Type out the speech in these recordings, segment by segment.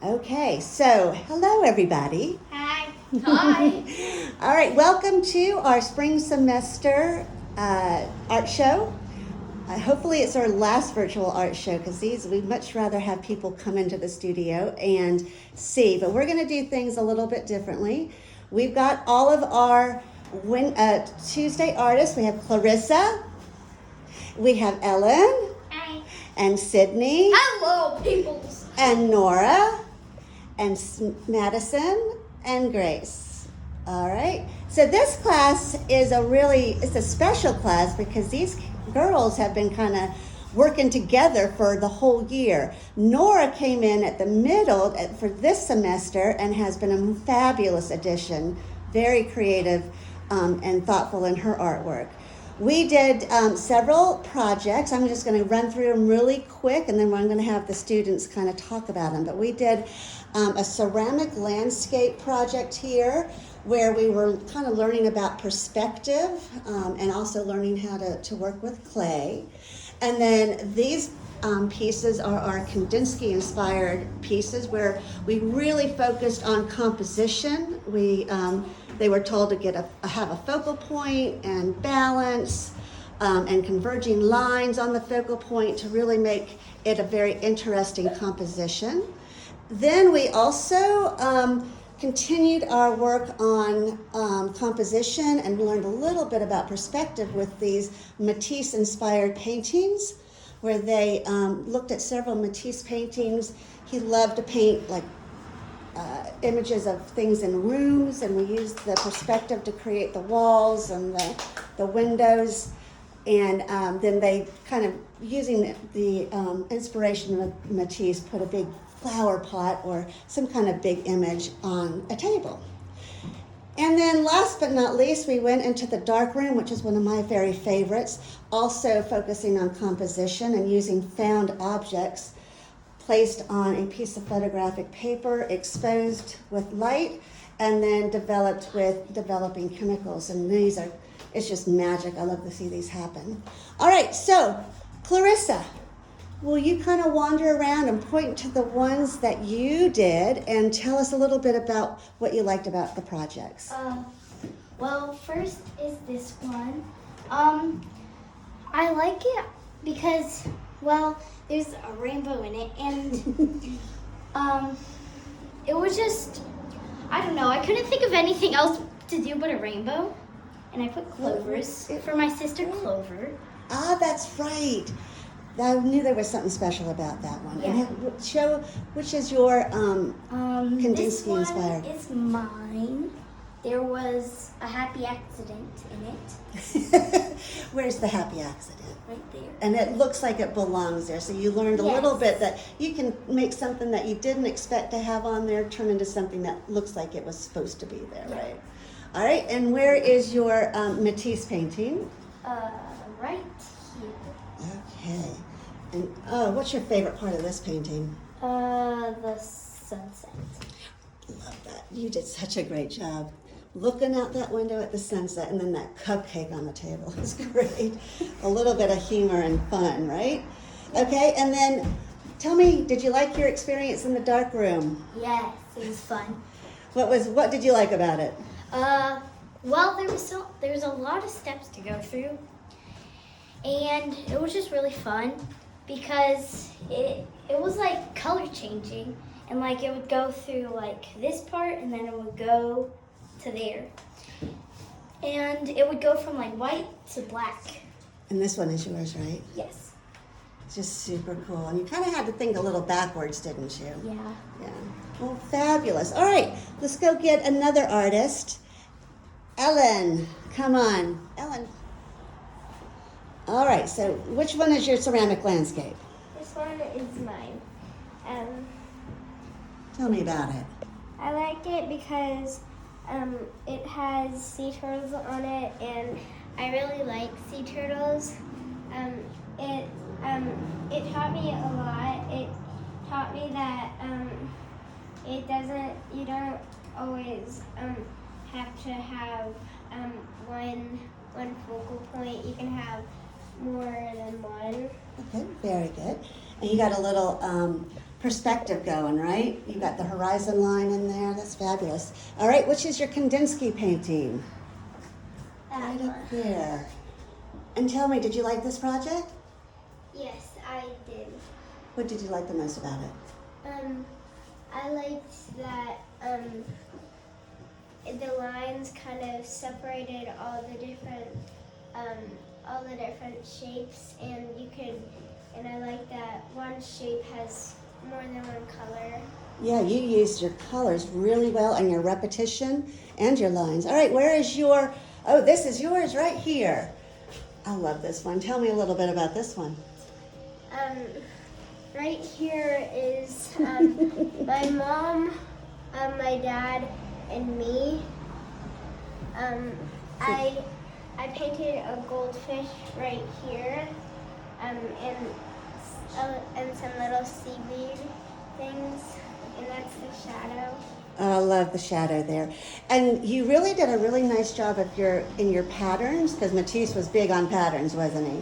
Okay, so hello everybody. Hi. Hi. All right, welcome to our spring semester art show. Hopefully it's our last virtual art show because we'd much rather have people come into the studio and see, but we're going to do things a little bit differently. We've got all of our Tuesday artists. We have Clarissa, we have Ellen, Hi. and Sydney, Hello, peoples. and Nora, and Madison, and Grace. All right. So this class is it's a special class because these girls have been kind of working together for the whole year. Nora came in at the middle for this semester and has been a fabulous addition, very creative and thoughtful in her artwork. We did several projects. I'm just going to run through them really quick, and then I'm going to have the students kind of talk about them. But we did a ceramic landscape project here where we were kind of learning about perspective and also learning how to work with clay. And then these pieces are our Kandinsky-inspired pieces where we really focused on composition. They were told to have a focal point and balance and converging lines on the focal point to really make it a very interesting composition. Then we also continued our work on composition and learned a little bit about perspective with these Matisse-inspired paintings, where they looked at several Matisse paintings. He loved to paint images of things in rooms, and we used the perspective to create the walls and the windows. And then they kind of, using the inspiration of Matisse, put a big flower pot or some kind of big image on a table. And then last but not least, we went into the dark room, which is one of my very favorites, also focusing on composition and using found objects placed on a piece of photographic paper, exposed with light, and then developed with developing chemicals. And it's just magic. I love to see these happen. All right, so Clarissa, will you kind of wander around and point to the ones that you did and tell us a little bit about what you liked about the projects? Well, first is this one. I like it because, well, there's a rainbow in it, and it was just, I don't know, I couldn't think of anything else to do but a rainbow, and I put clovers for my sister Clover. Ah, that's right. I knew there was something special about that one. Yeah. And show which is your Kandinsky inspired. This one is mine. There was a happy accident in it. Where's the happy accident? Right there. And it looks like it belongs there. So you learned a little bit that you can make something that you didn't expect to have on there turn into something that looks like it was supposed to be there, right? All right. And where is your Matisse painting? Right here. Okay. And what's your favorite part of this painting? The sunset. Love that. You did such a great job. Looking out that window at the sunset and then that cupcake on the table is great. A little bit of humor and fun, right? Okay, and then tell me, did you like your experience in the dark room? Yes, it was fun. What did you like about it? Well, there was a lot of steps to go through, and it was just really fun because it was like color changing, and like it would go through like this part, and then it would go to there, and it would go from like white to black. And this one is yours, right? Yes. It's just super cool. And you kind of had to think a little backwards, didn't you? Yeah. Yeah. Well, fabulous. All right, let's go get another artist. Ellen, come on. Ellen. All right, so which one is your ceramic landscape? This one is mine. Tell me about it. I like it because it has sea turtles on it, and I really like sea turtles. It taught me a lot. It taught me that you don't always have to have one focal point. You can have more than one. Okay, very good. And you got a little perspective going, right? You got the horizon line in there. That's fabulous. All right, which is your Kandinsky painting? Right up there. And tell me, did you like this project? Yes, I did. What did you like the most about it? I liked that the lines kind of separated all the different shapes, and I like that one shape has more than one color. Yeah, you used your colors really well and your repetition and your lines. All right, where is your, oh, this is yours right here. I love this one. Tell me a little bit about this one. Right here is my mom, my dad, and me. I painted a goldfish right here, and some little seaweed things, and that's the shadow. Oh, I love the shadow there. And you really did a really nice job of in your patterns, because Matisse was big on patterns, wasn't he?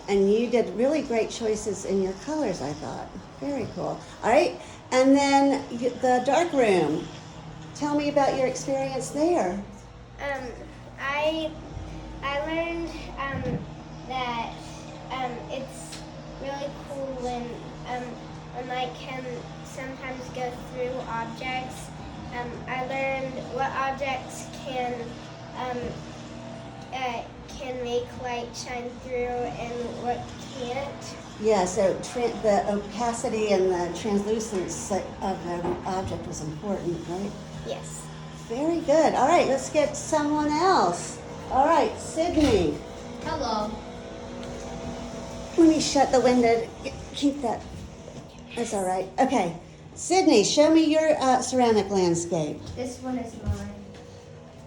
And you did really great choices in your colors, I thought. Very cool. All right, and then the dark room. Tell me about your experience there. I learned that it's really cool when I can sometimes go through objects. I learned what objects can make light shine through and what can't. Yeah, so the opacity and the translucence of the object was important, right? Yes. Very good. All right, let's get someone else. All right, Sydney. Hello. Let me shut the window. Keep that. That's all right. Okay. Sydney, show me your ceramic landscape. This one is mine.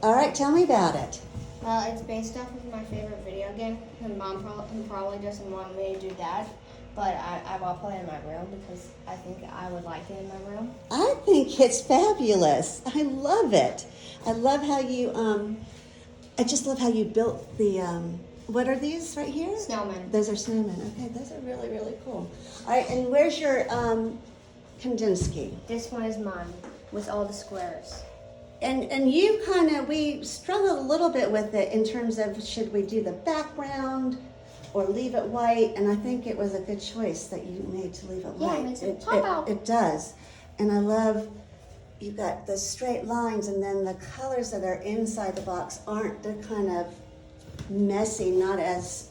All right, tell me about it. Well, it's based off of my favorite video game, and Mom probably doesn't want me to do that, but I will play in my room because I think I would like it in my room. I think it's fabulous. I love it. I love how you, I just love how you built the, what are these right here? Snowmen. Those are snowmen. Okay, those are really, really cool. All right, and where's your Kandinsky? This one is mine, with all the squares. And you kind of, we struggled a little bit with it in terms of should we do the background or leave it white, and I think it was a good choice that you made to leave it Yeah, white. it makes it pop out. It does. And I love, you got the straight lines, and then the colors that are inside the box aren't, they're kind of messy, not as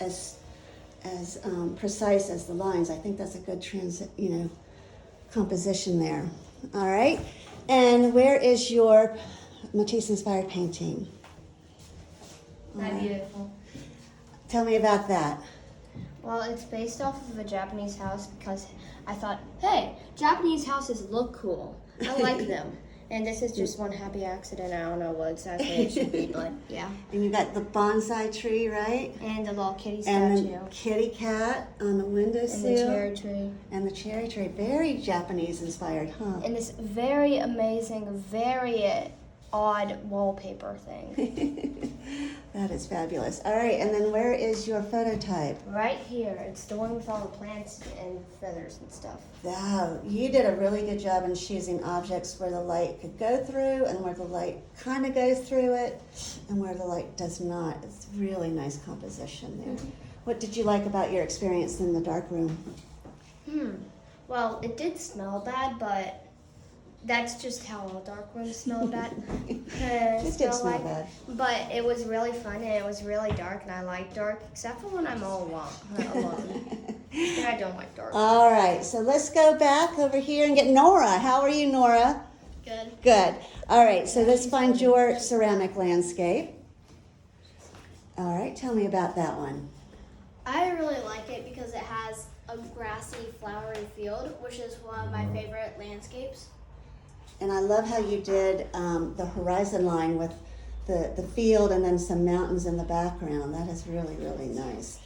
precise as the lines. I think that's a good composition there. All right. And where is your Matisse-inspired painting? Beautiful. Tell me about that. Well, it's based off of a Japanese house because I thought, hey, Japanese houses look cool. I like them. And this is just one happy accident. I don't know what exactly it should be, but yeah. And you got the bonsai tree, right? And the little kitty And statue. the kitty cat on the windowsill. And the cherry tree. And the cherry tree. Very Japanese inspired, huh? And this very amazing, very odd wallpaper thing. That is fabulous. All right, and then where is your phototype? Right here. It's the one with all the plants and feathers and stuff. Wow, you did a really good job in choosing objects where the light could go through and where the light kind of goes through it and where the light does not. It's really nice composition there. What did you like about your experience in the dark room? Well, it did smell bad, but that's just how all dark rooms smell bad. It did smell bad. But it was really fun and it was really dark, and I like dark, except for when I'm all alone. And I don't like dark. All right, so let's go back over here and get Nora. How are you, Nora? Good. Good. All right, so let's find your ceramic landscape. All right, tell me about that one. I really like it because it has a grassy, flowery field, which is one of my favorite landscapes. And I love how you did the horizon line with the field and then some mountains in the background. That is really, really nice.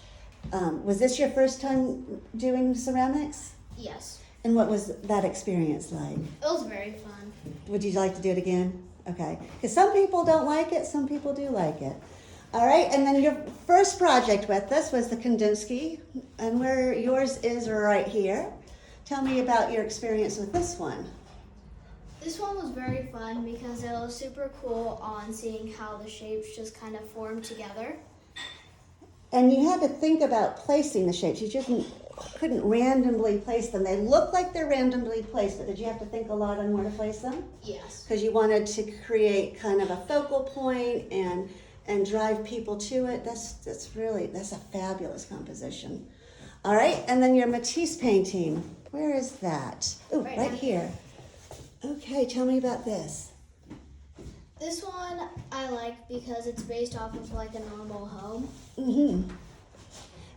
Was this your first time doing ceramics? Yes. And what was that experience like? It was very fun. Would you like to do it again? Okay. Because some people don't like it, some people do like it. All right, and then your first project with us was the Kandinsky, and where yours is right here. Tell me about your experience with this one. This one was very fun because it was super cool on seeing how the shapes just kind of formed together. And you had to think about placing the shapes. You just couldn't randomly place them. They look like they're randomly placed, but did you have to think a lot on where to place them? Yes. Because you wanted to create kind of a focal point and drive people to it. That's a fabulous composition. All right, and then your Matisse painting. Where is that? Oh, right down here. Okay, tell me about this. This one I like because it's based off of like a normal home. Mm-hmm.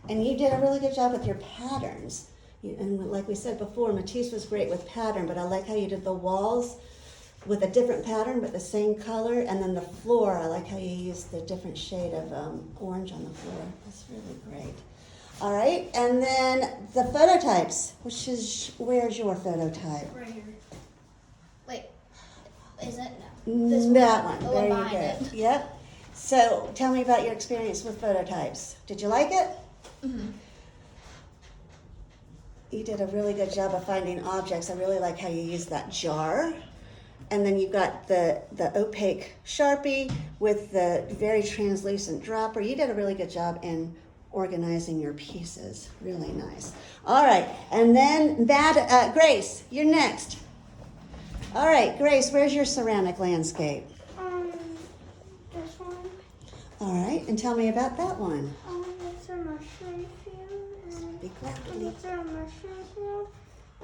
And you did a really good job with your patterns. And like we said before, Matisse was great with pattern, but I like how you did the walls with a different pattern but the same color, and then the floor, I like how you used the different shade of orange on the floor. That's really great. All right, and then the phototypes, where's your phototype? Right here. Wait, is it? That one, The there one you behind go. it. Yep. So tell me about your experience with phototypes. Did you like it? Mm-hmm. You did a really good job of finding objects. I really like how you used that jar. And then you got the opaque Sharpie with the very translucent dropper. You did a really good job in organizing your pieces. Really nice. All right, and then Grace, you're next. All right, Grace, where's your ceramic landscape? This one. All right, and tell me about that one. It's a mushroom field. Be quiet. It's a mushroom field.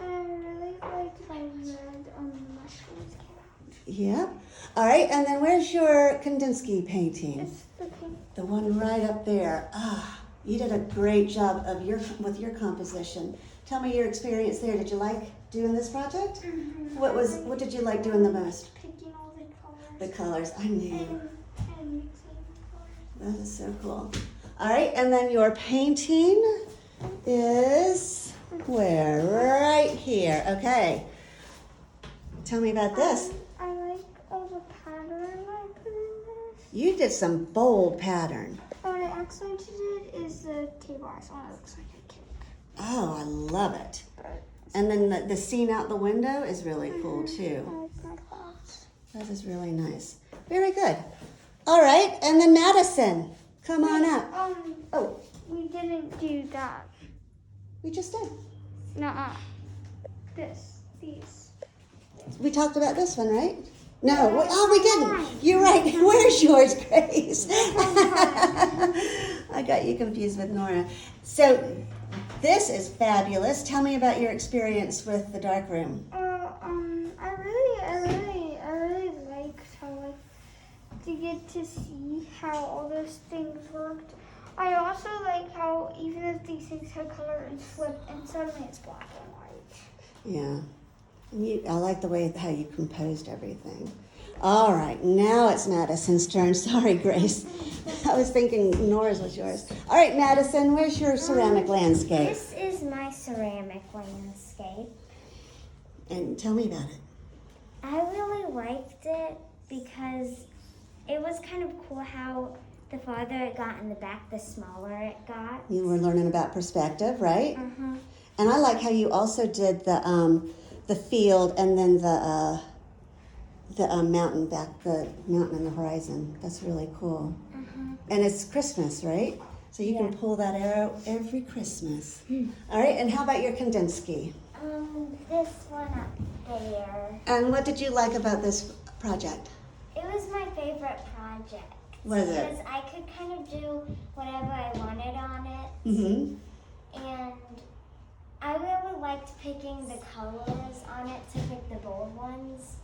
And I really like the red on the mushrooms came out. Yep. All right, and then where's your Kandinsky painting? It's the pink. The one right up there. Ah, you did a great job with your composition. Tell me your experience there. Did you like doing this project? Mm-hmm. What did you like doing the most? Picking all the colors. The colors. I knew. And mixing the colors. That is so cool. All right, and then your painting is where? Right here. Okay. Tell me about this. I like all the pattern I put in this. You did some bold pattern. What I accented it is the table ice one. It looks like a cake. Oh, I love it. And then the scene out the window is really cool too. I like my clouds. That is really nice. Very good. All right, and then Madison, come on up. Oh, We didn't do that. we just did. Nuh-uh. These. We talked about this one, right? No, we didn't. You're right. Where's yours, Grace? I got you confused with Nora. So this is fabulous. Tell me about your experience with the dark room. I really liked how to get to see how all those things worked. I also like how even if these things have color and flip and suddenly it's black and white. Yeah. I like the way how you composed everything. All right, now it's Madison's turn. Sorry, Grace. I was thinking Nora's was yours. All right, Madison, where's your ceramic landscape? This is my ceramic landscape. And tell me about it. I really liked it because it was kind of cool how the farther it got in the back, the smaller it got. You were learning about perspective, right? Uh-huh. And I like how you also did the field and then the mountain the mountain on the horizon. That's really cool. Uh-huh. And it's Christmas, right? So you can pull that arrow every Christmas. All right, and how about your Kandinsky? This one up there. And what did you like about this project? It was my favorite project. What is it? Because I could kind of do whatever I wanted on it. Mm-hmm. And I really liked picking the colors on it to pick the bold ones.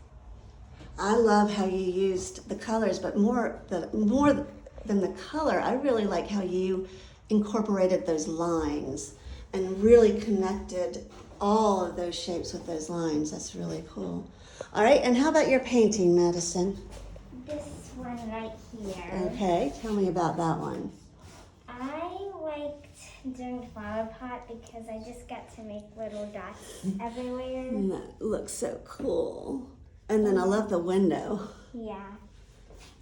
I love how you used the colors, but more than the color, I really like how you incorporated those lines and really connected all of those shapes with those lines. That's really cool. All right, and how about your painting, Madison? This one right here. Okay, tell me about that one. I liked doing the flower pot because I just got to make little dots everywhere. And that looks so cool. And then I love the window. Yeah.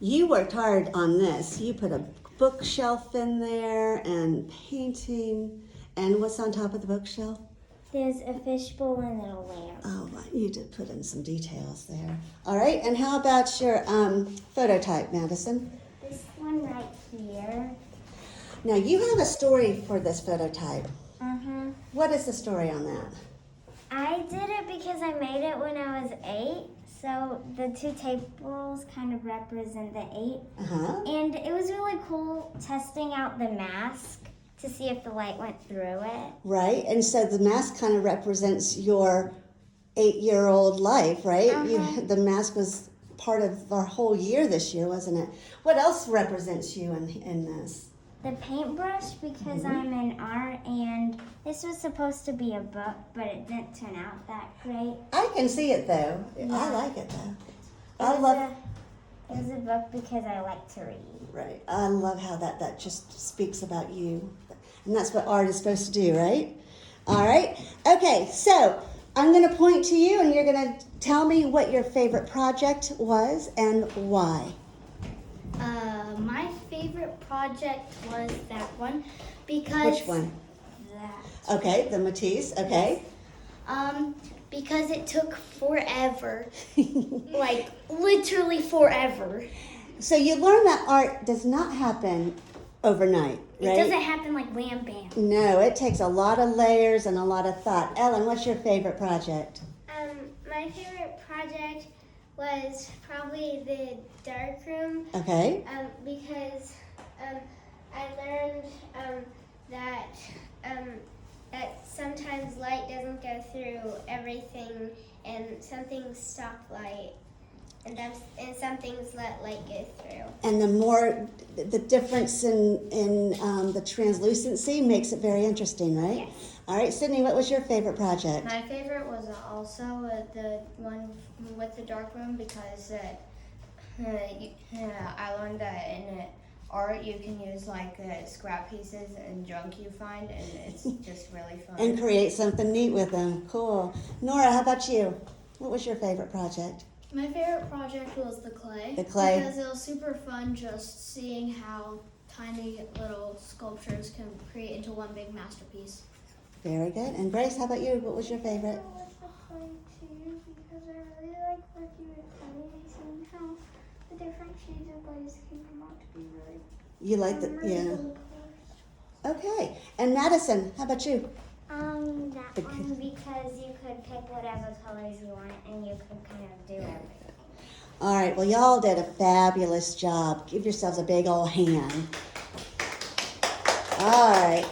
You worked hard on this. You put a bookshelf in there and painting. And what's on top of the bookshelf? There's a fishbowl and then a lamp. Oh, you did put in some details there. All right, and how about your phototype, Madison? This one right here. Now, you have a story for this phototype. Uh-huh. What is the story on that? I did it because I made it when I was 8. So the two tables kind of represent the 8. Uh-huh. And it was really cool testing out the mask to see if the light went through it. Right, and so the mask kind of represents your 8-year-old life, right? The mask was part of our whole year this year, wasn't it? What else represents you in this? The paintbrush, because I'm in art, and this was supposed to be a book, but it didn't turn out that great. I can see it though. I Yeah. like it though. It was a book because I like to read. Right. I love how that just speaks about you. And that's what art is supposed to do, right? All right. Okay, so I'm going to point to you and you're going to tell me what your favorite project was and why. My favorite project was that one because Which one? That. Okay, the Matisse. Okay. Because it took forever, like literally forever. So you learn that art does not happen overnight, It right? doesn't happen like wham bam. No, it takes a lot of layers and a lot of thought. Ellen, what's your favorite project? My favorite project was probably the dark room Okay. because I learned that that sometimes light doesn't go through everything, and some things stop light, and some things let light go through. And the difference in the translucency makes it very interesting, right? Yes. All right, Sydney, what was your favorite project? My favorite was also the one with the dark room because I learned that in art you can use like scrap pieces and junk you find, and it's just really fun. And create something neat with them. Cool. Nora, how about you? What was your favorite project? My favorite project was the clay. The clay. Because it was super fun just seeing how tiny little sculptures can create into one big masterpiece. Very good. And Grace, how about you? What was your favorite? I like the clay too because I really like working with clay and seeing how the different shades of glaze can come out to be really, You like the, really yeah. cool colors. Okay. And Madison, how about you? That one because you could pick whatever colors you want and you could kind of do everything. All right. Well, y'all did a fabulous job. Give yourselves a big old hand. All right.